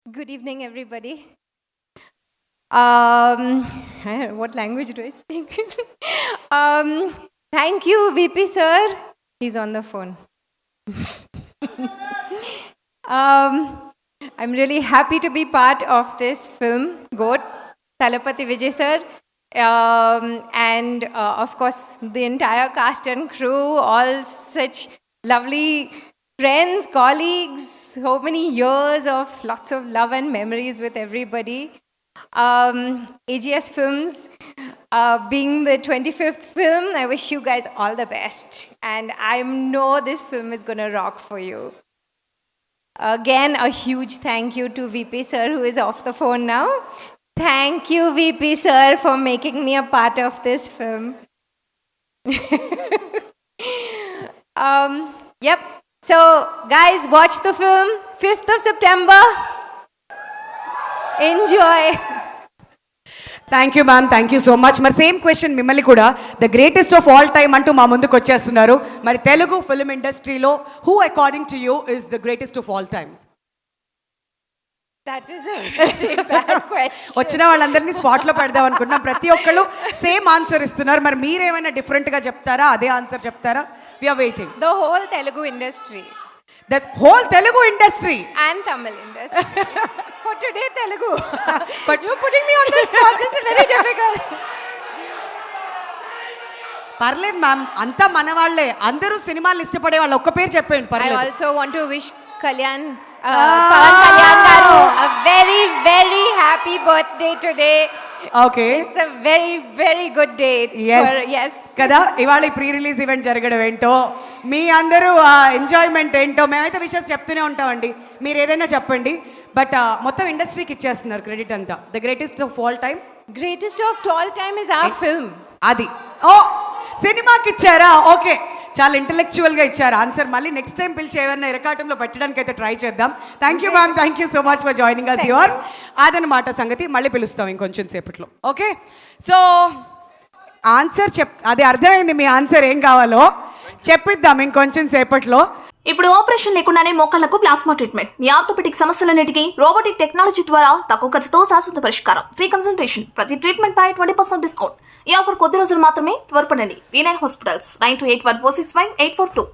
Good evening, everybody. I don't know, what language do I speak? Thank you, VP sir. He's on the phone. I'm really happy to be part of this film, Goat, Talapati Vijay sir, and of course the entire cast and crew, all such lovely friends, colleagues, so many years of lots of love and memories with everybody. AGS Films, being the 25th film, I wish you guys all the best. And I know this film is going to rock for you. Again, a huge thank you to VP sir, who is off the phone now. Thank you, VP sir, for making me a part of this film. Yep. So, guys, watch the film, 5th of September. Enjoy. Thank you ma'am, thank you so much. మరి same question మిమ్మల్ని కూడా, the greatest of all time అంటూ మా ముందుకు వచ్చేస్తున్నారు. మరి Telugu film ఇండస్ట్రీలో who according to you is the greatest of all times? That is a very bad question. వచ్చిన వాళ్ళందరినీ స్పాట్లో పెడదాం అనుకుంటున్నాం. ప్రతి ఒక్కళ్ళు సేమ్ ఆన్సర్ ఇస్తున్నారు. మరి మీరేమైనా డిఫరెంట్గా చెప్తారా, అదే ఆన్సర్ చెప్తారా? We're waiting. The whole Telugu industry. The whole Telugu industry And Tamil industry. For today, Telugu. But you're putting me on the spot. This is very difficult. పర్లేదు మ్యామ్, అంతా మన వాళ్ళే, అందరూ సినిమాలు ఇష్టపడే వాళ్ళు. ఒక్క పేరు చెప్పండి I పర్లేదు. also want to wish Kalyan, Pawan Kalyan garu, a very, very happy birthday today. Okay, It's a very, very good day. Yes. కదా, ఇవాళ ప్రీ రిలీజ్ ఈవెంట్ జరగడం ఏంటో, మీ అందరూ ఎంజాయ్మెంట్ ఏంటో, మేమైతే విషయాలు చెప్తూనే ఉంటామండి. మీరు ఏదైనా చెప్పండి. బట్ మొత్తం ఇండస్ట్రీకి ఇచ్చేస్తున్నారు క్రెడిట్ అంతా. The greatest of all time, Greatest of all time is our film. అది ఓ సినిమాకి ఇచ్చారా? ఓకే, చాలా ఇంటెలెక్చువల్గా ఇచ్చారు ఆన్సర్. మళ్ళీ నెక్స్ట్ టైం పిలిచి ఏమన్నా ఇరకాటంలో పెట్టడానికి అయితే ట్రై చేద్దాం. Thank you ma'am, thank you so much for joining us. Your అదనమాట సంగతి. మళ్ళీ పిలుస్తాం ఇంకొంచెం సేపట్లో. ఓకే, సో ఆన్సర్ అది అర్థమైంది. మీ ఆన్సర్ ఏం కావాలో చెప్పిద్దాం ఇంకొంచెం సేపట్లో. ఇప్పుడు ఆపరేషన్ లేకుండానే మోకాళ్లకు ప్లాస్మా ట్రీట్మెంట్. మీ ఆర్థోపెటిక్ సమస్యలన్నిటికీ రోబోటిక్ టెక్నాలజీ ద్వారా తక్కువ ఖర్చుతో శాశ్వత పరిష్కారం. Free consultation. ప్రతి ట్రీట్మెంట్ పై 20% డిస్కౌంట్. ఈ ఆఫర్ కొద్ది రోజులు మాత్రమే. త్వరపడండి. V9 hospitals 9281465842.